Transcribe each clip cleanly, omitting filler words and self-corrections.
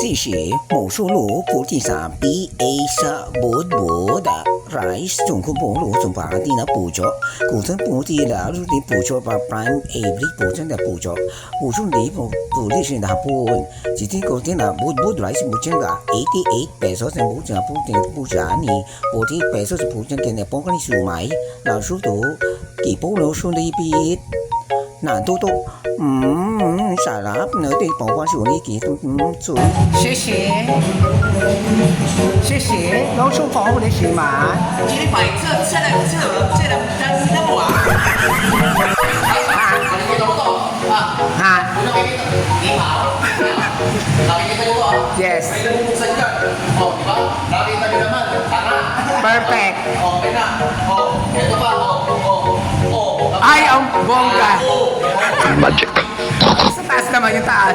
四是某数路不第三 B A sa bud bud rice chung kung bulu chung pa di na pujo kung chung pu di la lu di pujo pa prime a bli pu chung da pujo pu chung di pu li shin da pu ji ti ko di na bud bud rice pu chung ga 88 pesos na pu chung pu di pu cha ni 40 pesos pu chung ke ne pong ka ni su mai la su tu ki pu lo su di pi难度都傻啦，那对宝宝手里给都做。谢谢，谢谢，老叔放我的是嘛？你摆这个单那么晚。啊你好，nakikita niyo po ah. Yes. Pinubuksan niya. Oh, di ba? Nakita niyo naman, tanga. Perfect. Okay na. Oh, ito pa. Ay, ang bongga. Magic. Sa taas naman yung taas.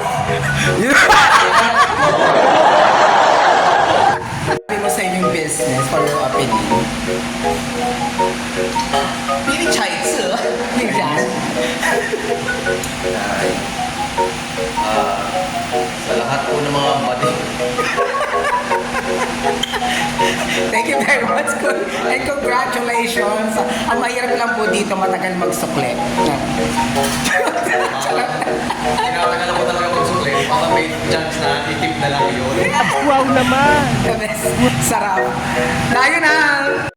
Sabi mo sa inyong business for your opinion. Pili chai tse. Yan. Sa lahat po ng mga body. Thank you very much, Kun. And congratulations. Ang mahirap lang po dito, matagal magsukli. Kinakatagal ko talaga magsukli. Baka may chance na itip na lang yun. Wow naman! Sarap. Tayo na!